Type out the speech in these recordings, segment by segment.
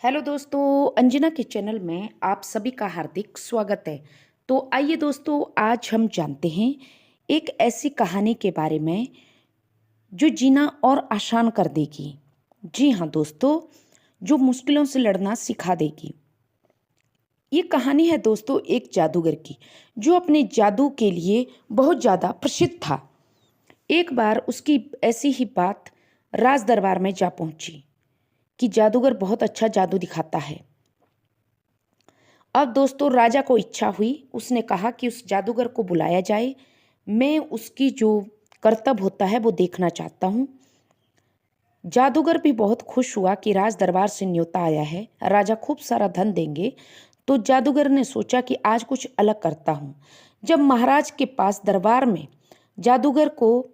Hello दोस्तों, अंजना के channel में आप सभी का हार्दिक स्वागत है। तो आइए दोस्तों, आज हम जानते हैं एक ऐसी कहानी के बारे में जो जीना और आसान कर देगी। जी हाँ दोस्तों, जो मुश्किलों से लड़ना सिखा देगी। ये कहानी है दोस्तों एक जादूगर की, जो अपने जादू के लिए बहुत ज़्यादा प्रसिद्ध था। एक बार उसकी ऐसी ही बात राज दरबार में जा पहुंची कि जादूगर बहुत अच्छा जादू दिखाता है। अब दोस्तों राजा को इच्छा हुई, उसने कहा कि उस जादूगर को बुलाया जाए, मैं उसकी जो करतब होता है वो देखना चाहता हूँ। जादूगर भी बहुत खुश हुआ कि राज दरबार से न्योता आया है, राजा खूब सारा धन देंगे। तो जादूगर ने सोचा कि आज कुछ अलग करता हूँ। जब महाराज के पास दरबार में जादूगर को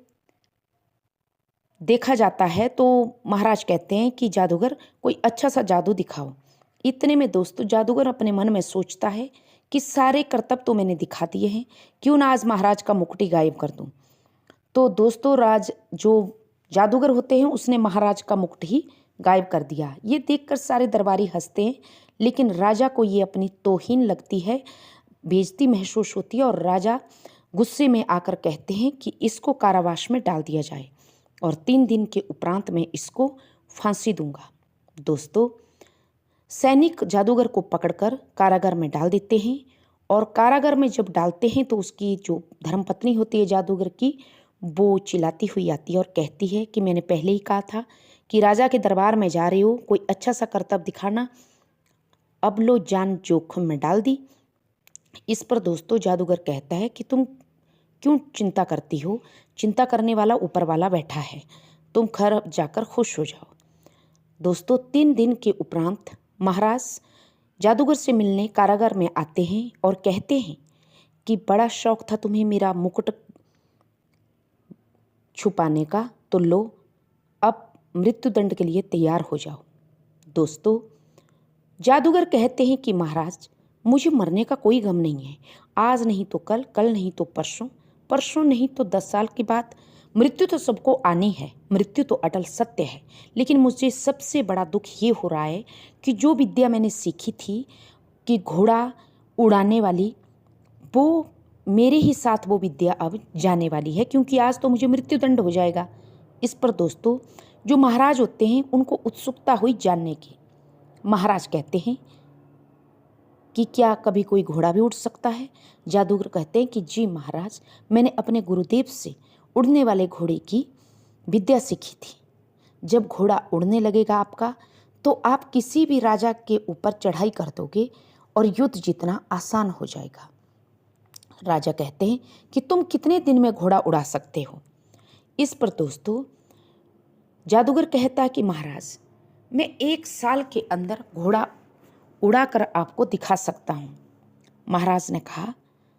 देखा जाता है तो महाराज कहते हैं कि जादूगर कोई अच्छा सा जादू दिखाओ। इतने में दोस्तों जादूगर अपने मन में सोचता है कि सारे करतब तो मैंने दिखा दिए हैं, क्यों ना आज महाराज का मुकुट ही गायब कर दूं। तो दोस्तों राज जो जादूगर होते हैं उसने महाराज का मुकुट ही गायब कर दिया। ये देखकर सारे दरबारी हंसते हैं, लेकिन राजा को ये अपनी तौहीन लगती है, बेइज्जती महसूस होती है और राजा गुस्से में आकर कहते हैं कि इसको कारावास में डाल दिया जाए और 3 दिन के उपरांत मैं इसको फांसी दूंगा। दोस्तों सैनिक जादूगर को पकड़कर कारागार में डाल देते हैं और कारागार में जब डालते हैं तो उसकी जो धर्मपत्नी होती है जादूगर की, वो चिल्लाती हुई आती है और कहती है कि मैंने पहले ही कहा था कि राजा के दरबार में जा रहे हो, कोई अच्छा सा करतब दिखाना, अब लो जान जोखिम में डाल दी। इस पर दोस्तों जादूगर कहता है कि तुम क्यों चिंता करती हो, चिंता करने वाला ऊपर वाला बैठा है, तुम घर जाकर खुश हो जाओ। दोस्तों 3 दिन के उपरांत महाराज जादूगर से मिलने कारागार में आते हैं और कहते हैं कि बड़ा शौक था तुम्हें मेरा मुकुट छुपाने का, तो लो अब मृत्युदंड के लिए तैयार हो जाओ। दोस्तों जादूगर कहते हैं कि महाराज मुझे मरने का कोई गम नहीं है, आज नहीं तो कल, कल नहीं तो परसों, परसों नहीं तो 10 साल के बाद। मृत्यु तो सबको आनी है, मृत्यु तो अटल सत्य है, लेकिन मुझे सबसे बड़ा दुख ये हो रहा है कि जो विद्या मैंने सीखी थी कि घोड़ा उड़ाने वाली, वो मेरे ही साथ वो विद्या अब जाने वाली है, क्योंकि आज तो मुझे मृत्युदंड हो जाएगा। इस पर दोस्तों जो महाराज होते हैं उनको उत्सुकता हुई जानने की। महाराज कहते हैं कि क्या कभी कोई घोड़ा भी उड़ सकता है? जादूगर कहते हैं कि जी महाराज, मैंने अपने गुरुदेव से उड़ने वाले घोड़े की विद्या सीखी थी। जब घोड़ा उड़ने लगेगा आपका, तो आप किसी भी राजा के ऊपर चढ़ाई कर दोगे और युद्ध जीतना आसान हो जाएगा। राजा कहते हैं कि तुम कितने दिन में घोड़ा उड़ा सकते हो? इस पर दोस्तों जादूगर कहता है कि महाराज मैं 1 साल के अंदर घोड़ा उड़ाकर आपको दिखा सकता हूँ। महाराज ने कहा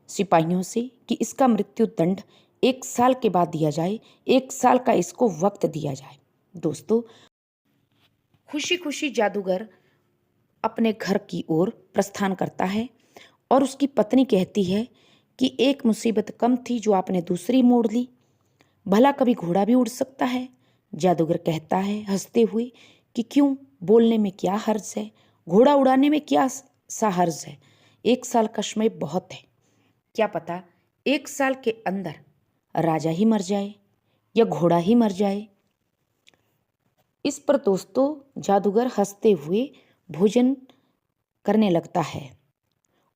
सिपाहियों से कि इसका मृत्यु दंड 1 साल के बाद दिया जाए, 1 साल का इसको वक्त दिया जाए। दोस्तों खुशी खुशी जादूगर अपने घर की ओर प्रस्थान करता है और उसकी पत्नी कहती है कि एक मुसीबत कम थी जो आपने दूसरी मोड़ ली, भला कभी घोड़ा भी उड़ सकता है? जादूगर कहता है हंसते हुए कि क्यों, बोलने में क्या हर्ज है, घोड़ा उड़ाने में क्या सा हर्ज है, 1 साल का समय बहुत है। क्या पता 1 साल के अंदर राजा ही मर जाए या घोड़ा ही मर जाए। इस पर दोस्तों जादूगर हंसते हुए भोजन करने लगता है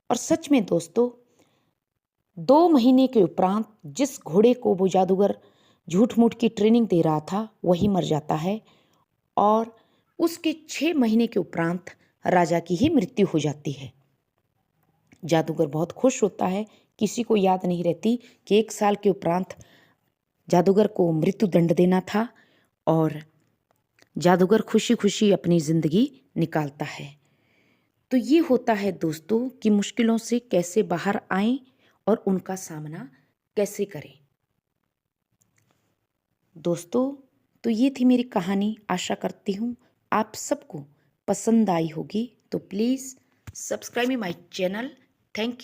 और सच में दोस्तों 2 महीने के उपरांत जिस घोड़े को वो जादूगर झूठ मूठ की ट्रेनिंग दे रहा था वही मर जाता है और उसके 6 महीने के उपरांत राजा की ही मृत्यु हो जाती है। जादूगर बहुत खुश होता है, किसी को याद नहीं रहती कि 1 साल के उपरांत जादूगर को मृत्यु दंड देना था और जादूगर खुशी खुशी अपनी जिंदगी निकालता है। तो ये होता है दोस्तों कि मुश्किलों से कैसे बाहर आएं और उनका सामना कैसे करें। दोस्तों तो ये थी मेरी कहानी, आशा करती हूँ आप सबको पसंद आई होगी। तो please subscribe my channel. Thank you.